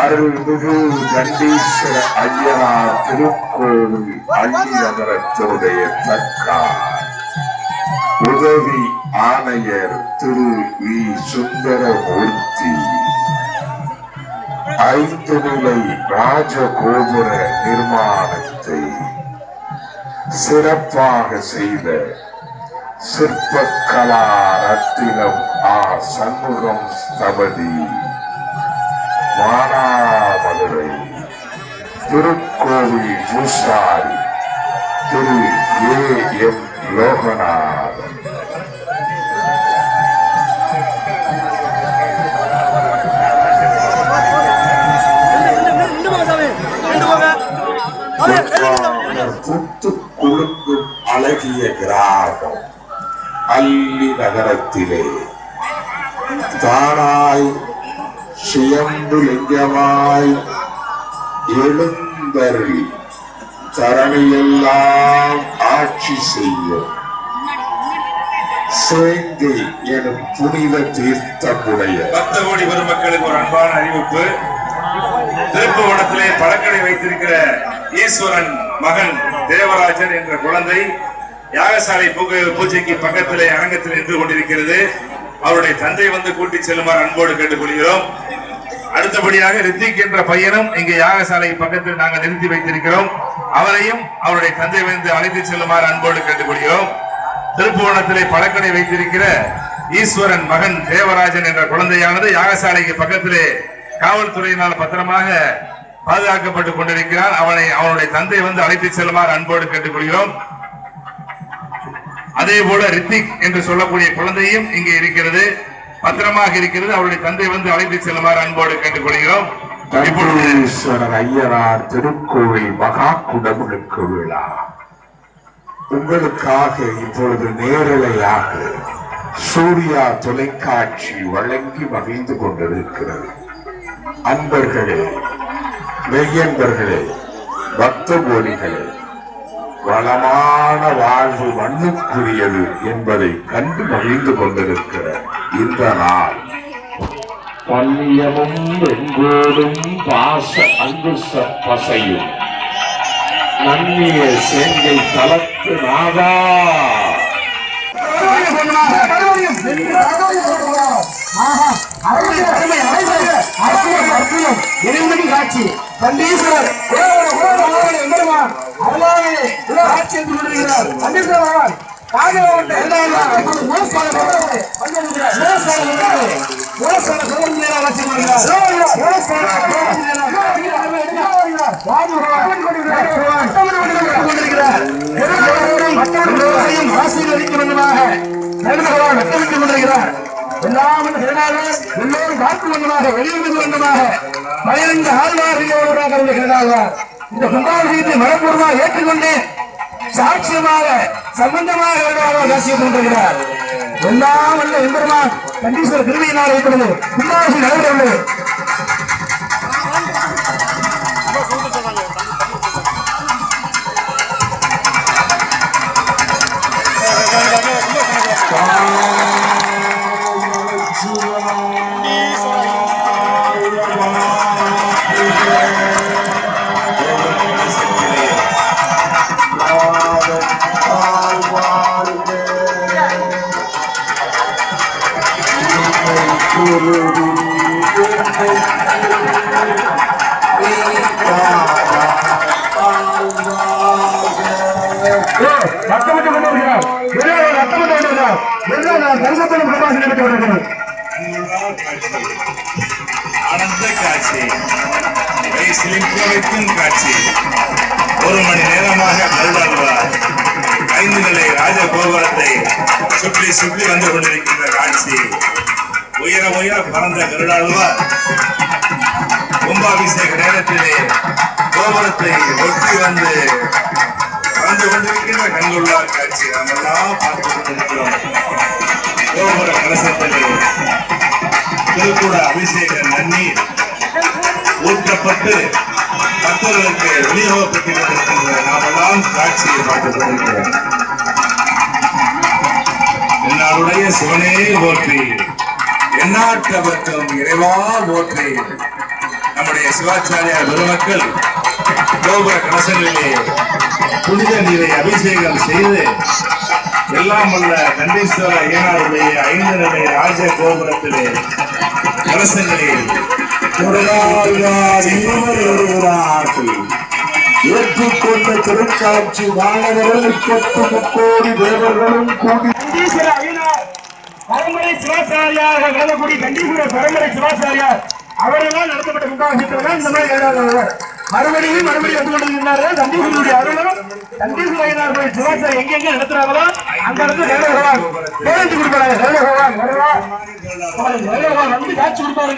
அருள்மிகு கண்டீஸ்வர ஐயனார் திருக்கோவில் அள்ளி நகரத்துடைய தற்கார் உதவி ஆணையர் திரு வி சுந்தரமூர்த்தி 5 நிலை ராஜகோபுர நிர்மாணத்தை சிறப்பாக செய்த சிற்பக்கலா ரத்தினம் ஆ சண்முகம் ஸ்தபதி மானாமதுரை திருக்கோவில் பூசாரி திரு ஏ.எம். லோகநாதன். புத்து குலுங்கும் அழகிய கிராமம் அள்ளி நகரத்திலே தானாய் சுயம்பு லிங்கமாய் எழுந்தருளி தரணியெல்லாம் ஆட்சி செய்யும் சேங்கை எனும் புனித தீர்த்தமுடைய பக்தகோடி பெருமக்களுக்கு ஒரு அன்பான அறிவிப்பு. திருப்புவனத்திலே பழக்கடை வைத்திருக்கிற ஈஸ்வரன் மகன் தேவராஜன் என்ற குழந்தை யாகசாலை பூஜைக்கு பக்கத்திலே அரங்கத்தில் நின்று கொண்டிருக்கிறது. அவருடைய தந்தை வந்து கூட்டி செல்லுமாறு அன்போடு கேட்டுக்கொள்கிறோம். அடுத்தபடியாக ரித்திக் என்ற பையனும் இங்கே யாகசாலை பக்கத்தில் நாங்கள் நிறுத்தி வைத்திருக்கிறோம். அவரையும் அவருடைய தந்தை வந்து அழைத்து செல்லுமாறு அன்போடு கேட்டுக்கொள்கிறோம். திருப்புவனத்திலே பழக்கடை வைத்திருக்கிற ஈஸ்வரன் மகன் தேவராஜன் என்ற குழந்தையானது யாகசாலைக்கு பக்கத்திலே காவல்துறையினால் பத்திரமாக பாதுகாக்கப்பட்டுக் கொண்டிருக்கிறார். அவனுடைய தந்தை வந்து அழைத்து செல்லுமாறு அன்போடு கேட்டுக்கொள்கிறோம். அதே போல ரித்திக் என்று சொல்லக்கூடிய குழந்தையும் இங்கே இருக்கிறது, பத்திரமாக இருக்கிறது. அவருடைய தந்தை வந்து அழைத்து செல்லுமாறு அன்போடு கேட்டுக்கொள்கிறோம். ஈஸ்வரர் ஐயனார் திருக்கோவில் மகா குடமுழுக்கு விழா உங்களுக்காக இப்பொழுது நேரலையாக சூர்யா தொலைக்காட்சி வழங்கி மகிழ்ந்து கொண்டிருக்கிறது. அன்பர்களே, மெய்யன்பர்களே, பக்த கோடிகளே, வளமான வாழ்வு மண்ணுக்குரியது என்பதை கண்டு மகிழ்ந்து கொண்டிருக்கிற இந்த நாள் பன்னியமும் வெங்கோடும் பாச அன்பு பசையும் நன்னிய சேங்கை தலத்து நாதா காட்சி கண்டீஸ்வரர் காட்சி என்று கொண்டிருக்கிறார். கண்டீஸ்வரர் ஆசீர்வதிக்க வேண்டுமாக வெட்டமிட்டுக் கொண்டிருக்கிறார். எல்லோரும் காத்து வேண்டுமாக வெளியிடுவது வேண்டுமாக 15 ஆழ்வார்கள் இந்த கும்பாபிஷேகத்தை மனப்பூர்வமாக ஏற்றுக்கொண்டு சாட்சியமாக சம்பந்தமாக பேசிக் கொண்டிருக்கிறார். எல்லாம் வல்ல எம்பெருமான் கண்டீஸ்வரர் திருவையினால் இருக்கிறது. கும்பாபிஷேகம் நடைபெறவில்லை. ஆனந்த காட்சி, காட்சி. 1 மணி நேரமாக கருடாழ்வார் 5 நிலை ராஜகோபுரத்தை சுற்றி சுற்றி வந்து கொண்டிருக்கின்ற காட்சி. உயர உயர பறந்த கருடாழ்வார் கும்பாபிஷேக நேரத்திலே கோபுரத்தை ஒட்டி வந்து பறந்து கொண்டிருக்கின்ற கண்கொள்ளார் காட்சி நாமெல்லாம் பார்த்து கொண்டிருக்கிறோம். கோபுர கலசத்திலே திருக்கூட அபிஷேக நன்னீர் ஊற்றப்பட்டு பக்தர்களுக்கு விநியோகப்பட்டுக் கொண்டிருக்கின்ற நாமெல்லாம் காட்சியை பார்த்துக் கொண்டிருக்கிறோம். என்னாருடைய சிவனே போற்றி, எந்நாட்டவர்க்கும் இறைவா போற்றி. நம்முடைய சிவாச்சாரியார் பெருமக்கள் கோபுர கலசங்களிலே புனித நீரை அபிஷேகம் செய்து எல்லாம் உள்ள கண்டீஸ்வர ஐயனாருடைய 5 நிலை ராஜ கோபுரத்திலே கலசங்களில் ஏற்றுக்கொண்ட திருக்காட்சி வானவர்கள் 30 தேவர்களும் கூடி கண்டீஸ்வர ஐயனார் பரம்பரை சிவாச்சாரியாக விளங்கக்கூடிய கண்டீஸ்வர பரம்பரை சிவாச்சாரியார் அவரெல்லாம் நடத்தப்பட்ட முகாசித்தவர்கள் இந்த மாதிரி எழுதாதவர் மறுபடியும் வந்து கொண்டிருக்கிறார்கள். கண்டீஸ்வரனுடைய அருளும் கண்டீஸ்வர ஐயனார் சிவாச்சாரி எங்கெங்க நடத்துறாங்களோ அந்த இடத்துல தேவ பகவான் பேருந்து கொடுப்பாங்க. தேவ பகவான் வந்து காட்சி கொடுப்பாரு.